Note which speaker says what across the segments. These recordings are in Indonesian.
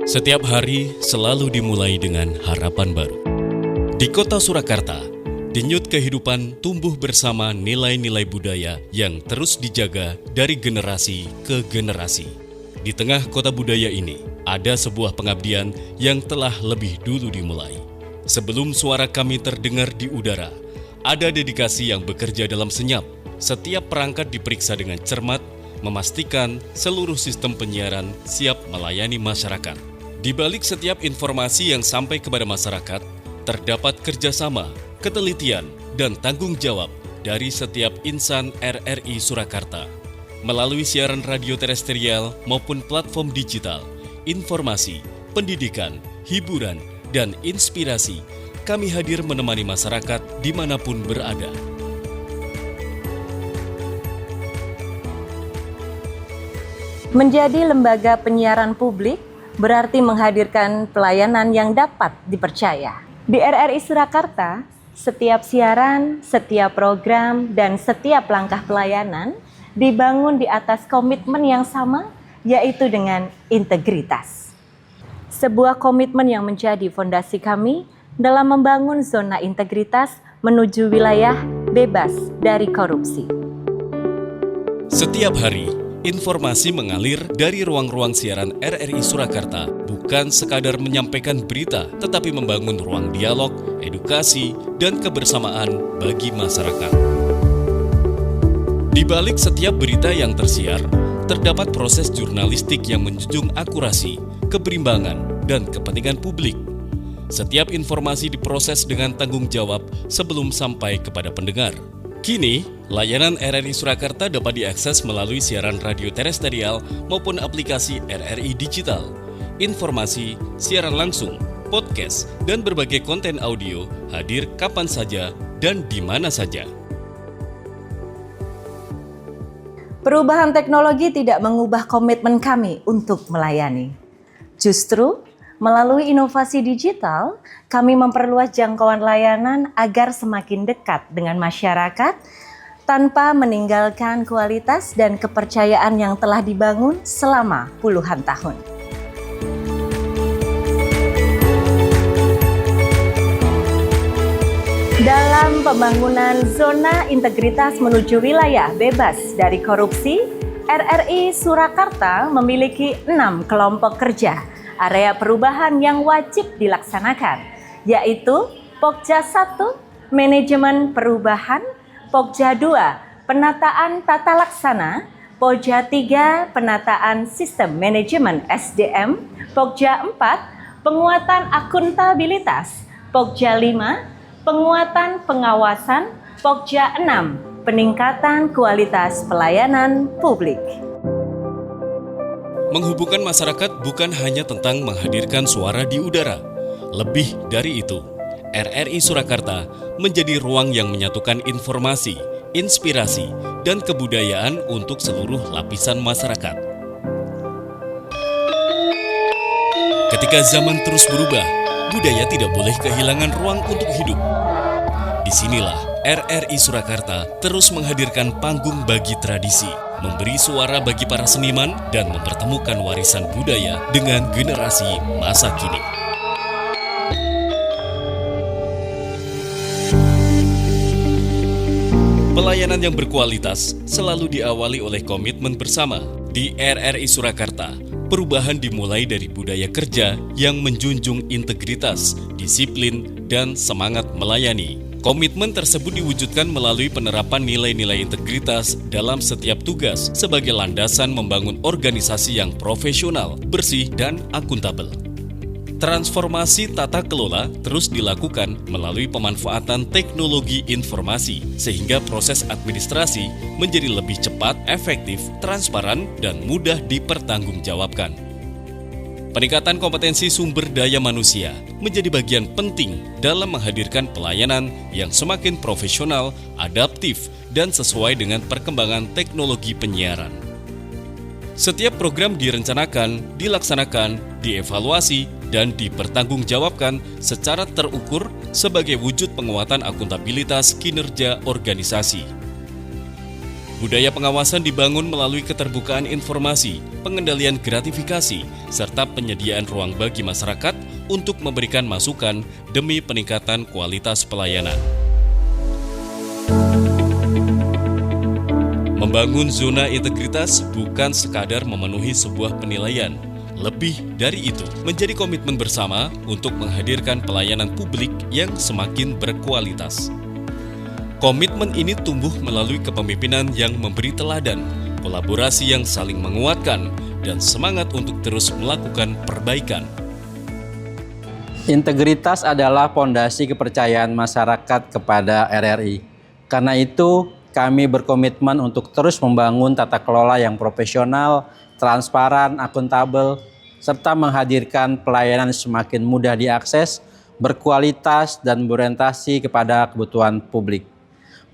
Speaker 1: Setiap hari selalu dimulai dengan harapan baru. Di kota Surakarta, denyut kehidupan tumbuh bersama nilai-nilai budaya yang terus dijaga dari generasi ke generasi. Di tengah kota budaya ini, ada sebuah pengabdian yang telah lebih dulu dimulai. Sebelum suara kami terdengar di udara, ada dedikasi yang bekerja dalam senyap. Setiap perangkat diperiksa dengan cermat, memastikan seluruh sistem penyiaran siap melayani masyarakat. Di balik setiap informasi yang sampai kepada masyarakat, terdapat kerjasama, ketelitian, dan tanggung jawab dari setiap insan RRI Surakarta. Melalui siaran radio terestrial maupun platform digital, informasi, pendidikan, hiburan, dan inspirasi, kami hadir menemani masyarakat dimanapun berada.
Speaker 2: Menjadi lembaga penyiaran publik berarti menghadirkan pelayanan yang dapat dipercaya. Di RRI Surakarta, setiap siaran, setiap program, dan setiap langkah pelayanan dibangun di atas komitmen yang sama, yaitu dengan integritas. Sebuah komitmen yang menjadi fondasi kami dalam membangun zona integritas menuju wilayah bebas dari korupsi.
Speaker 1: Setiap hari, informasi mengalir dari ruang-ruang siaran RRI Surakarta bukan sekadar menyampaikan berita, tetapi membangun ruang dialog, edukasi, dan kebersamaan bagi masyarakat. Di balik setiap berita yang tersiar, terdapat proses jurnalistik yang menjunjung akurasi, keberimbangan, dan kepentingan publik. Setiap informasi diproses dengan tanggung jawab sebelum sampai kepada pendengar. Kini, layanan RRI Surakarta dapat diakses melalui siaran radio terestrial maupun aplikasi RRI Digital. Informasi, siaran langsung, podcast, dan berbagai konten audio hadir kapan saja dan di mana saja.
Speaker 2: Perubahan teknologi tidak mengubah komitmen kami untuk melayani. Justru, melalui inovasi digital, kami memperluas jangkauan layanan agar semakin dekat dengan masyarakat tanpa meninggalkan kualitas dan kepercayaan yang telah dibangun selama puluhan tahun. Dalam pembangunan zona integritas menuju wilayah bebas dari korupsi, RRI Surakarta memiliki 6 kelompok kerja area perubahan yang wajib dilaksanakan, yaitu Pokja 1, Manajemen Perubahan, Pokja 2, Penataan Tata Laksana, Pokja 3, Penataan Sistem Manajemen SDM, Pokja 4, Penguatan Akuntabilitas, Pokja 5, Penguatan Pengawasan, Pokja 6, Peningkatan Kualitas Pelayanan Publik.
Speaker 1: Menghubungkan masyarakat bukan hanya tentang menghadirkan suara di udara. Lebih dari itu, RRI Surakarta menjadi ruang yang menyatukan informasi, inspirasi, dan kebudayaan untuk seluruh lapisan masyarakat. Ketika zaman terus berubah, budaya tidak boleh kehilangan ruang untuk hidup. Disinilah RRI Surakarta terus menghadirkan panggung bagi tradisi, memberi suara bagi para seniman, dan mempertemukan warisan budaya dengan generasi masa kini. Pelayanan yang berkualitas selalu diawali oleh komitmen bersama. Di RRI Surakarta, perubahan dimulai dari budaya kerja yang menjunjung integritas, disiplin, dan semangat melayani. Komitmen tersebut diwujudkan melalui penerapan nilai-nilai integritas dalam setiap tugas sebagai landasan membangun organisasi yang profesional, bersih, dan akuntabel. Transformasi tata kelola terus dilakukan melalui pemanfaatan teknologi informasi, sehingga proses administrasi menjadi lebih cepat, efektif, transparan, dan mudah dipertanggungjawabkan. Peningkatan kompetensi sumber daya manusia menjadi bagian penting dalam menghadirkan pelayanan yang semakin profesional, adaptif, dan sesuai dengan perkembangan teknologi penyiaran. Setiap program direncanakan, dilaksanakan, dievaluasi, dan dipertanggungjawabkan secara terukur sebagai wujud penguatan akuntabilitas kinerja organisasi. Budaya pengawasan dibangun melalui keterbukaan informasi, pengendalian gratifikasi, serta penyediaan ruang bagi masyarakat untuk memberikan masukan demi peningkatan kualitas pelayanan. Membangun zona integritas bukan sekadar memenuhi sebuah penilaian. Lebih dari itu, menjadi komitmen bersama untuk menghadirkan pelayanan publik yang semakin berkualitas. Komitmen ini tumbuh melalui kepemimpinan yang memberi teladan, kolaborasi yang saling menguatkan, dan semangat untuk terus melakukan perbaikan.
Speaker 3: Integritas adalah fondasi kepercayaan masyarakat kepada RRI. Karena itu, kami berkomitmen untuk terus membangun tata kelola yang profesional, transparan, akuntabel, serta menghadirkan pelayanan semakin mudah diakses, berkualitas, dan berorientasi kepada kebutuhan publik.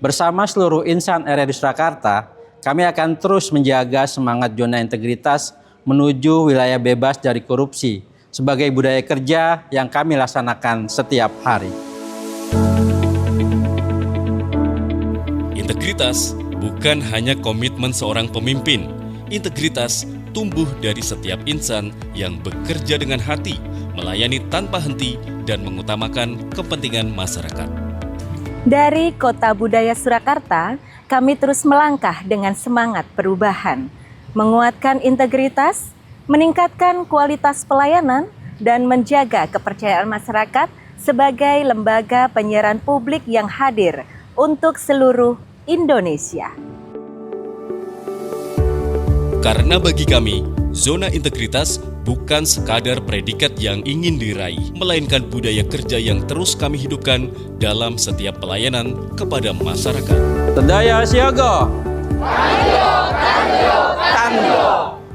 Speaker 3: Bersama seluruh insan RRI Surakarta, kami akan terus menjaga semangat zona integritas menuju wilayah bebas dari korupsi sebagai budaya kerja yang kami laksanakan setiap hari.
Speaker 1: Integritas bukan hanya komitmen seorang pemimpin. Integritas tumbuh dari setiap insan yang bekerja dengan hati, melayani tanpa henti, dan mengutamakan kepentingan masyarakat.
Speaker 2: Dari Kota Budaya Surakarta, kami terus melangkah dengan semangat perubahan, menguatkan integritas, meningkatkan kualitas pelayanan, dan menjaga kepercayaan masyarakat sebagai lembaga penyiaran publik yang hadir untuk seluruh Indonesia.
Speaker 1: Karena bagi kami, zona integritas bukan sekadar predikat yang ingin diraih, melainkan budaya kerja yang terus kami hidupkan dalam setiap pelayanan kepada masyarakat.
Speaker 3: Sedaya siaga. Tanyo.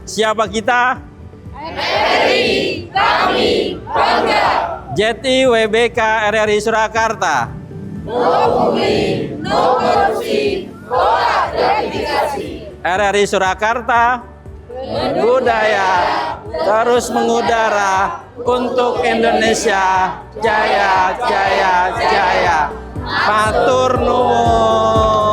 Speaker 3: Siapa kita? RRI, kami bangga. Jeti WBK RRI Surakarta. No pungli, no korupsi, tolak gratifikasi. RRI Surakarta, budaya terus mengudara untuk Indonesia jaya jaya jaya. Matur nuwun.